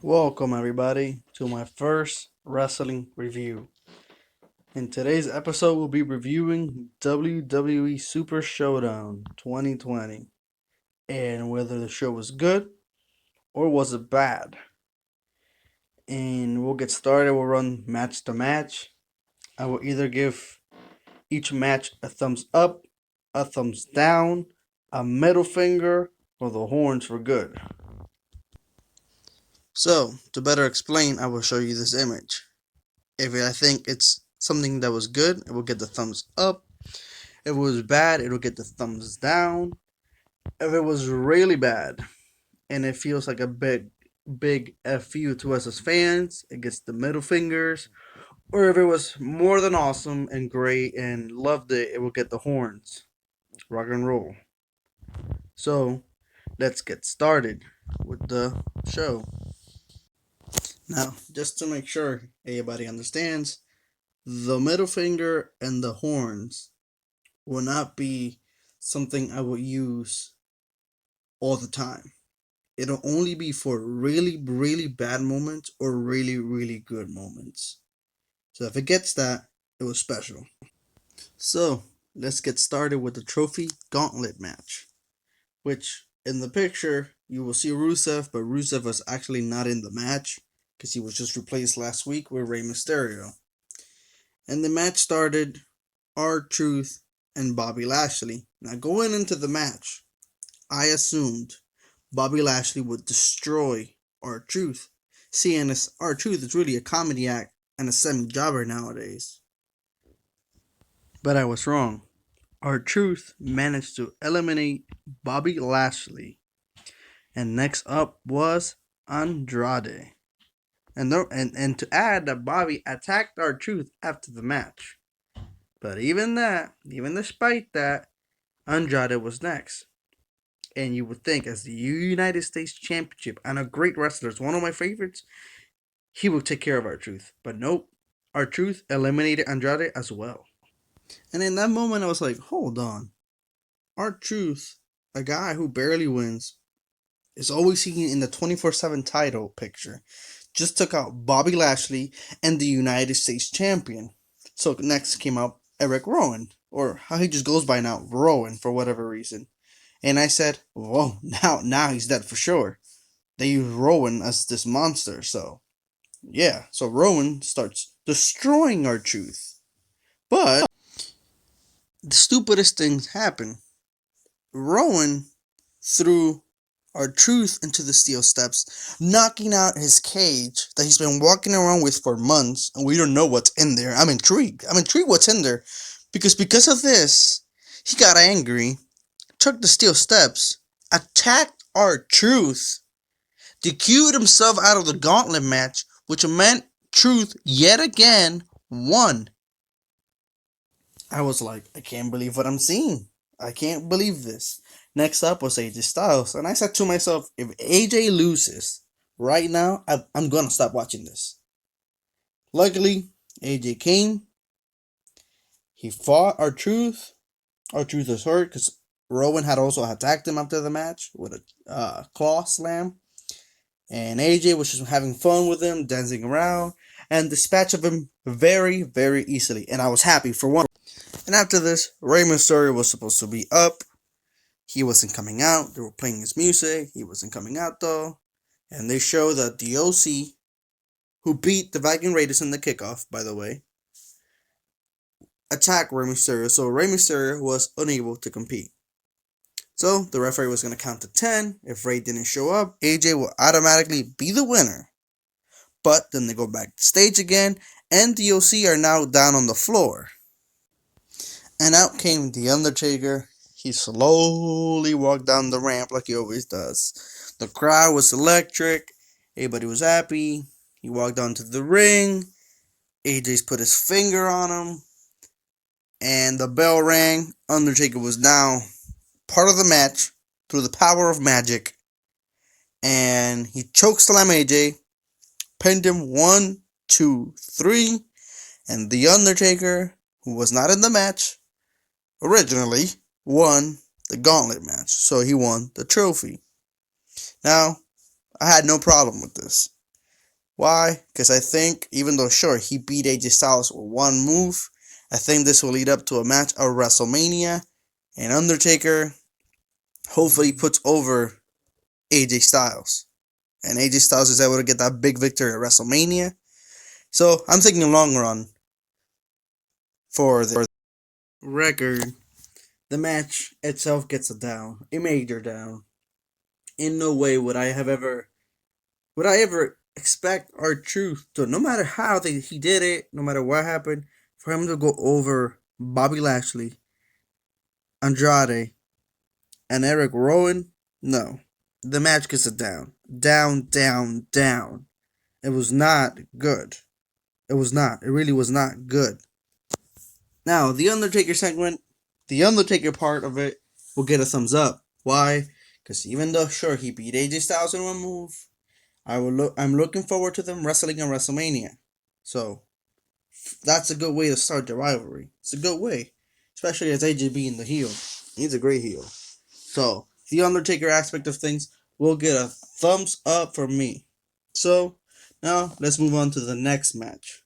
Welcome, everybody, to my first wrestling review. In today's episode, we'll be reviewing WWE Super Showdown 2020 and whether the show was good or was it bad. And we'll get started. We'll run match to match. I will either give each match a thumbs up, a thumbs down, a middle finger, or the horns for good. So, to better explain, I will show you this image. If I think it's something that was good, it will get the thumbs up. If it was bad, it'll get the thumbs down. If it was really bad and it feels like a big FU to us as fans, it gets the middle fingers. Or if it was more than awesome and great and loved it, it will get the horns. Rock and roll. So, let's get started with the show. Now, just to make sure everybody understands, the middle finger and the horns will not be something I will use all the time. It'll only be for really, really bad moments or really, really good moments. So if it gets that, it was special. So let's get started with the trophy gauntlet match, which in the picture you will see Rusev, but Rusev was actually not in the match because he was just replaced last week with Rey Mysterio. And the match started R-Truth and Bobby Lashley. Now going into the match, I assumed Bobby Lashley would destroy R-Truth, seeing as R-Truth is really a comedy act and a semi-jobber nowadays. But I was wrong. R-Truth managed to eliminate Bobby Lashley. And next up was Andrade. And to add that Bobby attacked R-Truth after the match. But even despite that, Andrade was next. And you would think, as the United States Championship and a great wrestler, one of my favorites, he would take care of R-Truth. But nope, R-Truth eliminated Andrade as well. And in that moment, I was like, hold on. R-Truth, a guy who barely wins, is always seen in the 24/7 title picture, just took out Bobby Lashley and the United States Champion. So next came out Eric Rowan, or how he just goes by now, Rowan, for whatever reason. And I said, whoa, now he's dead for sure. They use Rowan as this monster, so yeah. So Rowan starts destroying R-Truth. But the stupidest things happen. Rowan threw R-Truth into the steel steps, knocking out his cage that he's been walking around with for months, and we don't know what's in there. I'm intrigued what's in there. Because of this, he got angry, took the steel steps, attacked R-Truth, DQ'd himself out of the gauntlet match, which meant Truth yet again won. I was like, I can't believe what I'm seeing. I can't believe this. Next up was AJ Styles, and I said to myself, if AJ loses right now, I'm gonna stop watching this. Luckily, AJ came. He fought R-Truth. R-Truth was hurt because Rowan had also attacked him after the match with a claw slam. And AJ was just having fun with him, dancing around, and dispatched him very, very easily. And I was happy for one. And after this, Rey Mysterio was supposed to be up. He wasn't coming out. They were playing his music. He wasn't coming out though. And they show that the OC, who beat the Viking Raiders in the kickoff, by the way, attacked Rey Mysterio. So Rey Mysterio was unable to compete. So the referee was going to count to 10. If Rey didn't show up, AJ will automatically be the winner. But then they go back to stage again, and the OC are now down on the floor. And out came The Undertaker. He slowly walked down the ramp like he always does. The crowd was electric. Everybody was happy. He walked onto the ring. AJ's put his finger on him. And the bell rang. Undertaker was now part of the match through the power of magic. And he chokeslammed AJ. Pinned him 1, 2, 3. And The Undertaker, who was not in the match originally, won the gauntlet match. So he won the trophy. Now, I had no problem with this. Why? Because I think, even though sure he beat AJ Styles with one move, I think this will lead up to a match at WrestleMania, and Undertaker hopefully puts over AJ Styles, and AJ Styles is able to get that big victory at WrestleMania. So I'm thinking long run for the record. The match itself gets a down, a major down. In no way would I ever expect R-Truth to, no matter how he did it, no matter what happened, for him to go over Bobby Lashley, Andrade, and Eric Rowan. No, the match gets a down, down, down, down. It was not good. It was not. It really was not good. Now, the Undertaker segment, the Undertaker part of it will get a thumbs up. Why? Because even though sure he beat AJ Styles in one move, I'm looking forward to them wrestling in WrestleMania. So that's a good way to start the rivalry. It's a good way, especially as AJ being the heel. He's a great heel. So the Undertaker aspect of things will get a thumbs up from me. So now let's move on to the next match.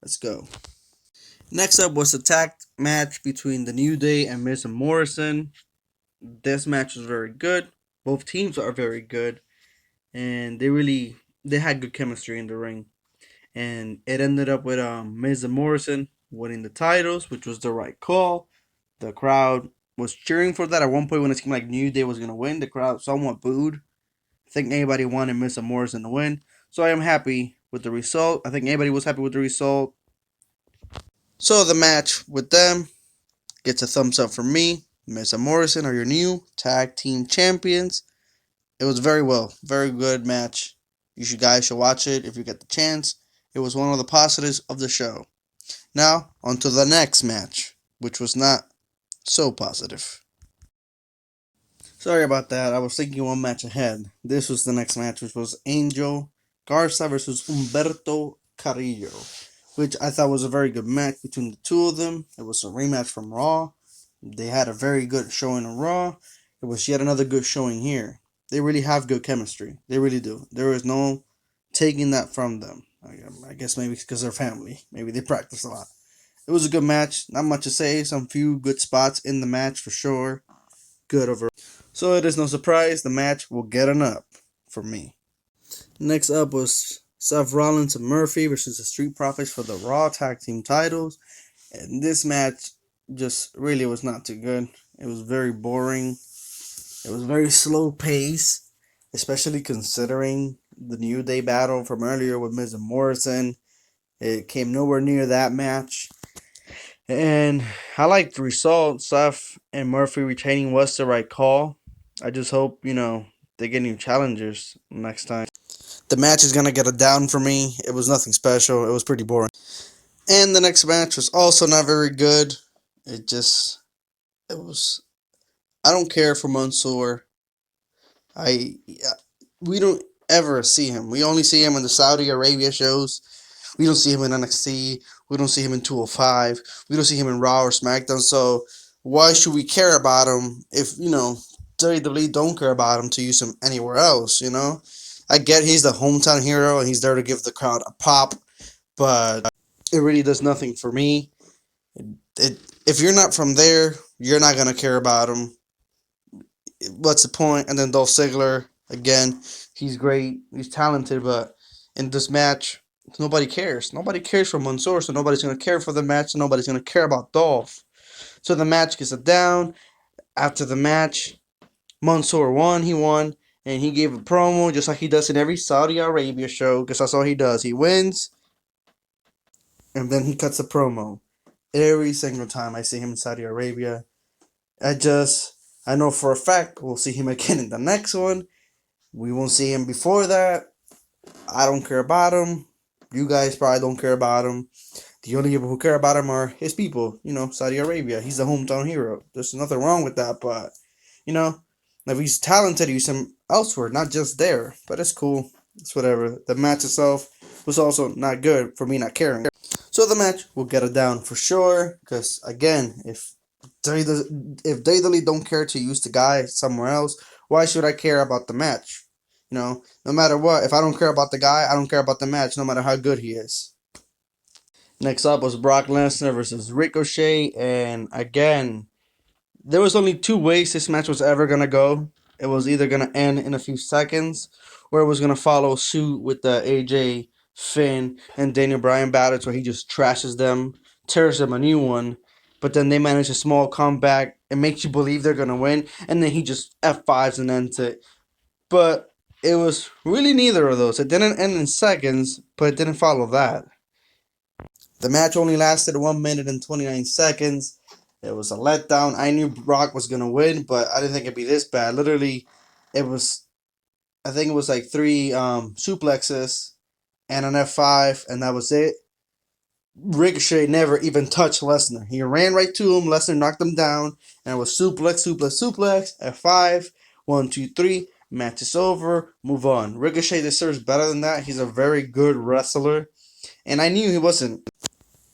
Let's go. Next up was a tag match between the New Day and Miz and Morrison. This match was very good. Both teams are very good, and they had good chemistry in the ring. And it ended up with Miz and Morrison winning the titles, which was the right call. The crowd was cheering for that. At one point, when it seemed like New Day was gonna win, the crowd somewhat booed. I think anybody wanted Miz and Morrison to win, so I am happy with the result. I think anybody was happy with the result. So the match with them gets a thumbs up from me. Miz and Morrison are your new tag team champions. It was very good match. You guys should watch it if you get the chance. It was one of the positives of the show. Now, on to the next match, which was not so positive. Sorry about that, I was thinking one match ahead. This was the next match, which was Angel Garza versus Humberto Carrillo, which I thought was a very good match between the two of them. It was a rematch from Raw. They had a very good showing on Raw. It was yet another good showing here. They really have good chemistry. They really do. There is no taking that from them. I guess maybe because they're family. Maybe they practice a lot. It was a good match. Not much to say. Some few good spots in the match for sure. Good overall. So it is no surprise the match will get an up for me. Next up was Seth Rollins and Murphy versus the Street Profits for the Raw Tag Team titles. And this match just really was not too good. It was very boring. It was very slow pace, especially considering the New Day battle from earlier with Miz and Morrison. It came nowhere near that match. And I like the result. Seth and Murphy retaining was the right call. I just hope, they get new challengers next time. The match is going to get a down for me. It was nothing special. It was pretty boring. And the next match was also not very good. It was, I don't care for Mansoor. I, we don't ever see him. We only see him in the Saudi Arabia shows. We don't see him in NXT. We don't see him in 205. We don't see him in Raw or SmackDown. So why should we care about him if, WWE don't care about him to use him anywhere else? I get he's the hometown hero and he's there to give the crowd a pop, but it really does nothing for me. If you're not from there, you're not going to care about him. What's the point? And then Dolph Ziggler, again, he's great. He's talented, but in this match, nobody cares. Nobody cares for Mansoor, so nobody's going to care for the match, so nobody's going to care about Dolph. So the match gets a down. After the match, Mansoor won. He won, and he gave a promo just like he does in every Saudi Arabia show, because that's all he does. He wins, and then he cuts a promo. Every single time I see him in Saudi Arabia, I know for a fact we'll see him again in the next one. We won't see him before that. I don't care about him. You guys probably don't care about him. The only people who care about him are his people, Saudi Arabia. He's the hometown hero. There's nothing wrong with that, but, if he's talented, use him elsewhere, not just there. But it's cool. It's whatever. The match itself was also not good for me not caring. So the match will get it down for sure, because, again, if they really don't care to use the guy somewhere else, why should I care about the match? No matter what, if I don't care about the guy, I don't care about the match, no matter how good he is. Next up was Brock Lesnar versus Ricochet, and again, there was only two ways this match was ever gonna go. It was either gonna end in a few seconds, or it was gonna follow suit with the AJ, Finn, and Daniel Bryan battles where he just trashes them, tears them a new one, but then they manage a small comeback. It makes you believe they're gonna win, and then he just F5s and ends it. But it was really neither of those. It didn't end in seconds, but it didn't follow that. The match only lasted 1 minute and 29 seconds. It was a letdown. I knew Brock was going to win, but I didn't think it'd be this bad. Literally, it was, I think it was like three suplexes and an F5, and that was it. Ricochet never even touched Lesnar. He ran right to him. Lesnar knocked him down, and it was suplex, suplex, suplex, F5, 1, 2, 3. Match is over. Move on. Ricochet deserves better than that. He's a very good wrestler, and I knew he wasn't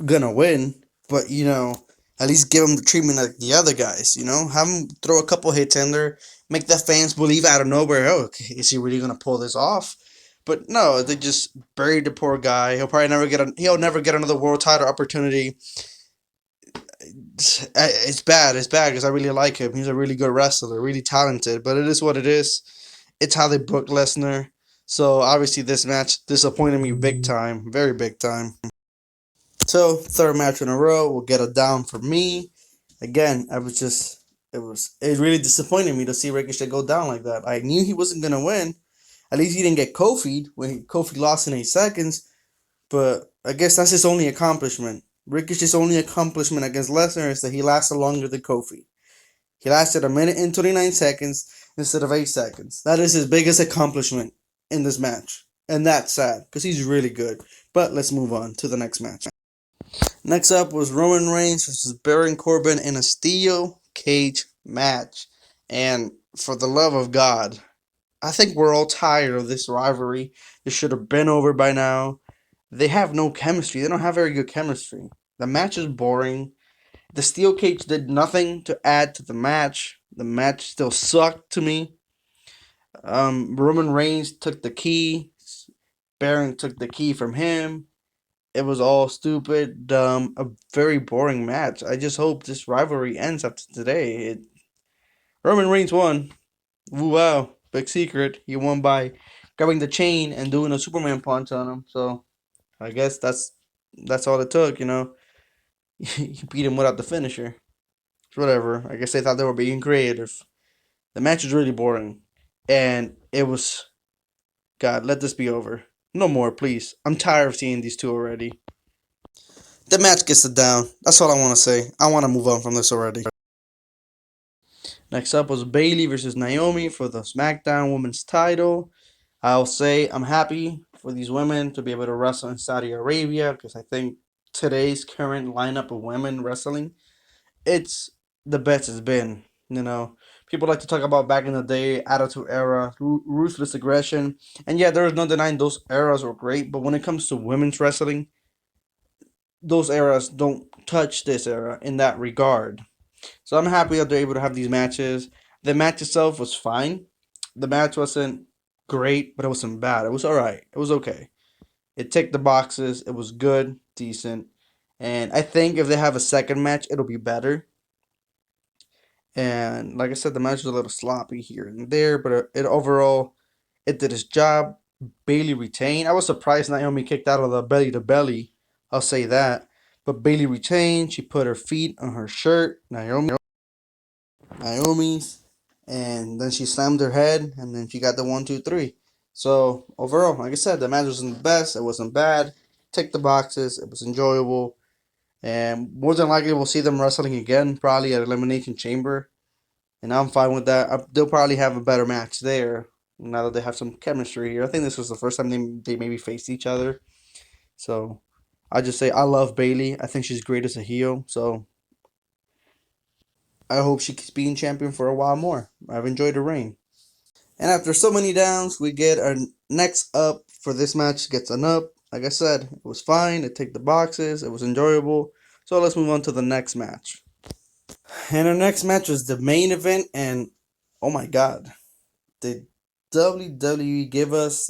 gonna win, but at least give him the treatment like the other guys. Have him throw a couple hits in there, make the fans believe out of nowhere. Oh, okay, is he really gonna pull this off? But no, they just buried the poor guy. He'll never get another world title opportunity. It's bad. It's bad because I really like him. He's a really good wrestler, really talented. But it is what it is. It's how they booked Lesnar. So obviously this match disappointed me big time, very big time. So third match in a row will get a down for me. Again, it really disappointed me to see Ricochet go down like that. I knew he wasn't gonna win. At least he didn't get Kofi when Kofi lost in 8 seconds. But I guess that's his only accomplishment. Ricochet's only accomplishment against Lesnar is that he lasted longer than Kofi. He lasted 1 minute and 29 seconds instead of 8 seconds. That is his biggest accomplishment in this match. And that's sad because he's really good. But let's move on to the next match. Next up was Roman Reigns versus Baron Corbin in a steel cage match. And for the love of God, I think we're all tired of this rivalry. This should have been over by now. They have no chemistry. They don't have very good chemistry. The match is boring. The steel cage did nothing to add to the match. The match still sucked to me. Roman Reigns took the key. Baron took the key from him. It was all stupid, dumb, a very boring match. I just hope this rivalry ends after today. Roman Reigns won. Woo wow. Big secret. He won by grabbing the chain and doing a Superman punch on him. So I guess that's all it took. He beat him without the finisher. Whatever. I guess they thought they were being creative. The match was really boring. And it was, God, let this be over. No more, please. I'm tired of seeing these two already. The match gets it down. That's all I want to say. I want to move on from this already. Next up was Bayley versus Naomi for the SmackDown Women's title. I'll say I'm happy for these women to be able to wrestle in Saudi Arabia because I think today's current lineup of women wrestling, it's the best it's been. People like to talk about back in the day, Attitude Era, ruthless aggression, and yeah, there is no denying those eras were great. But when it comes to women's wrestling, those eras don't touch this era in that regard. So I'm happy that they're able to have these matches. The match itself was fine. The match wasn't great, but it wasn't bad. It was alright. It was okay. It ticked the boxes. It was good, decent. And I think if they have a second match, it'll be better. And like I said, the match was a little sloppy here and there, but it overall, it did its job. Bayley retained. I was surprised Naomi kicked out of the belly to belly. I'll say that. But Bayley retained. She put her feet on her shirt. Naomi's, and then she slammed her head, and then she got the 1, 2, 3. So overall, like I said, the match wasn't the best. It wasn't bad. Ticked the boxes. It was enjoyable, and more than likely we'll see them wrestling again, probably at Elimination Chamber, and I'm fine with that. They'll probably have a better match there now that they have some chemistry here. I think this was the first time they maybe faced each other. So I just say I love Bayley. I think she's great as a heel. So I hope she keeps being champion for a while more. I've enjoyed her reign. And after so many downs, we get our next up for this match. Gets an up. Like I said, it was fine. It ticked the boxes. It was enjoyable. So let's move on to the next match. And our next match was the main event. And oh my God, did WWE give us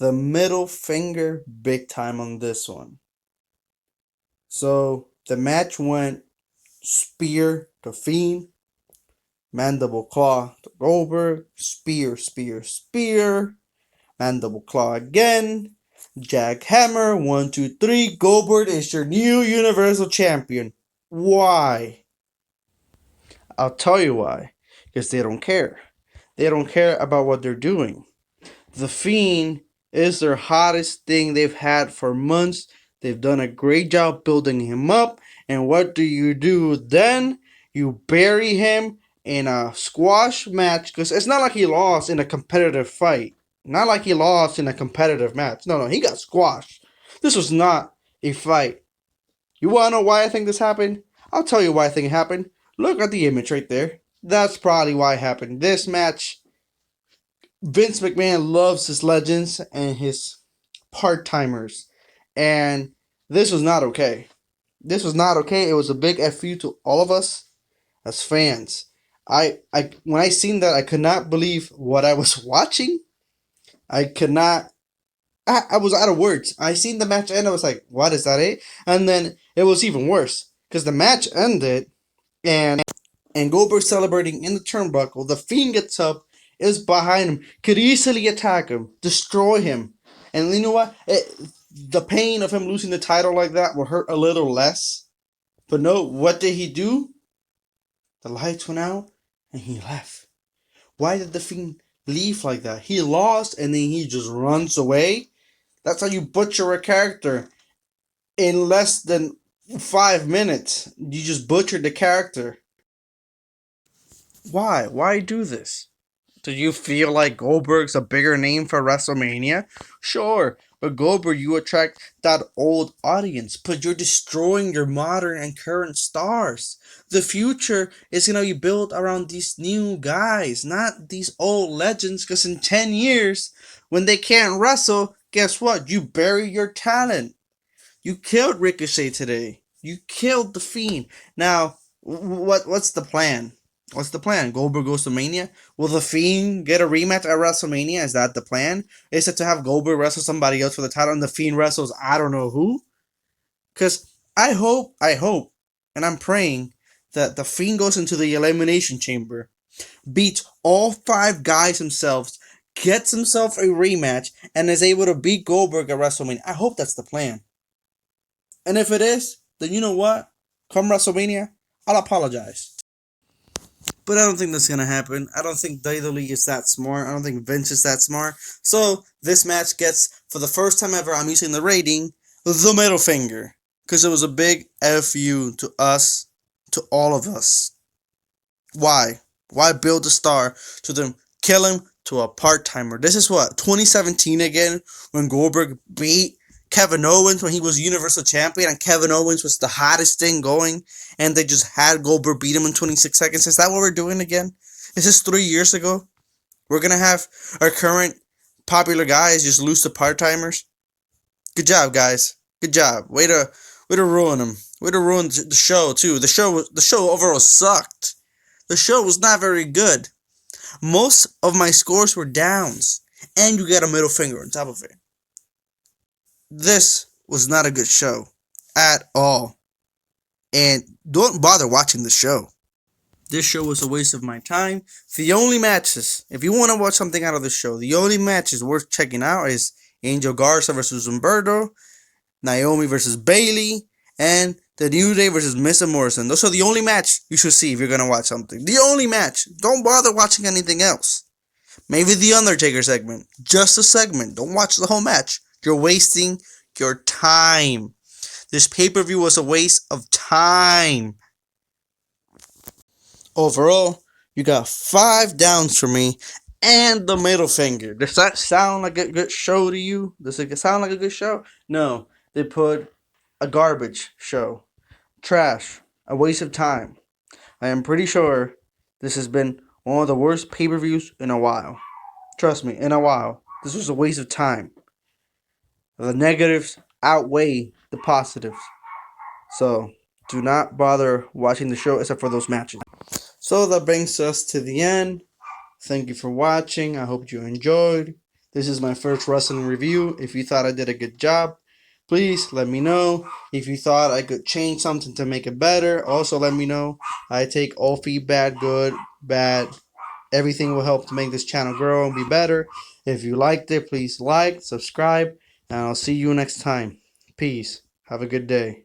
the middle finger big time on this one. So the match went spear to Fiend, mandible claw to Goldberg, spear, spear, spear, mandible claw again, jackhammer, 1, 2, 3. Goldberg is your new Universal Champion. Why? I'll tell you why. Because they don't care. They don't care about what they're doing. The Fiend is their hottest thing they've had for months. They've done a great job building him up. And what do you do then? You bury him in a squash match because it's not like he lost in a competitive fight. Not like he lost in a competitive match. No, he got squashed. This was not a fight. You want to know why I think this happened? I'll tell you why I think it happened. Look at the image right there. That's probably why it happened. This match, Vince McMahon loves his legends and his part timers. And this was not okay. This was not okay. It was a big FU to all of us as fans. I when I seen that, I could not believe what I was watching. I could not. I was out of words. I seen the match end. I was like, "What is that?" And then it was even worse because the match ended, and Goldberg celebrating in the turnbuckle. The Fiend gets up, is behind him, could easily attack him, destroy him. And you know what? The pain of him losing the title like that will hurt a little less. But no, what did he do? The lights went out and he left. Why did the Fiend leave like that? He lost and then he just runs away. That's how you butcher a character in less than 5 minutes. You just butchered the character. Why? Why do this? Do you feel like Goldberg's a bigger name for WrestleMania? Sure, but Goldberg, you attract that old audience, but you're destroying your modern and current stars. The future is going to be built around these new guys, not these old legends, because in 10 years, when they can't wrestle, guess what? You bury your talent. You killed Ricochet today. You killed The Fiend. Now, what's the plan? What's the plan? Goldberg goes to Mania? Will The Fiend get a rematch at WrestleMania? Is that the plan? Is it to have Goldberg wrestle somebody else for the title and The Fiend wrestles I don't know who? Because I hope, and I'm praying that The Fiend goes into the Elimination Chamber, beats all 5 guys himself, gets himself a rematch, and is able to beat Goldberg at WrestleMania. I hope that's the plan. And if it is, then you know what? Come WrestleMania, I'll apologize. But I don't think that's gonna happen. I don't think WWE is that smart. I don't think Vince is that smart. So this match gets, for the first time ever, I'm using the rating, the middle finger. Because it was a big FU to us, to all of us. Why? Why build a star to them kill him to a part-timer? This is what, 2017 again, when Goldberg beat Kevin Owens when he was Universal Champion, and Kevin Owens was the hottest thing going, and they just had Goldberg beat him in 26 seconds. Is that what we're doing again? Is this 3 years ago? We're going to have our current popular guys just lose to part-timers? Good job, guys. Good job. Way to ruin them. Way to ruin the show, too. The show overall sucked. The show was not very good. Most of my scores were downs, and you get a middle finger on top of it. This was not a good show at all. And don't bother watching the show. This show was a waste of my time. The only matches, if you want to watch something out of the show, the only matches worth checking out is Angel Garza versus Humberto, Naomi versus Bayley, and The New Day versus Miz and Morrison. Those are the only match you should see if you're going to watch something. The only match. Don't bother watching anything else. Maybe the Undertaker segment. Just a segment. Don't watch the whole match. You're wasting your time. This pay-per-view was a waste of time. Overall, you got 5 downs for me and the middle finger. Does that sound like a good show to you? Does it sound like a good show? No. They put a garbage show. Trash. A waste of time. I am pretty sure this has been one of the worst pay-per-views in a while. Trust me, in a while. This was a waste of time. The negatives outweigh the positives. So, do not bother watching the show except for those matches. So that brings us to the end. Thank you for watching. I hope you enjoyed. This is my first wrestling review. If you thought I did a good job, please let me know. If you thought I could change something to make it better, also let me know. I take all feedback, good, bad. Everything will help to make this channel grow and be better. If you liked it, please like, subscribe, and I'll see you next time. Peace. Have a good day.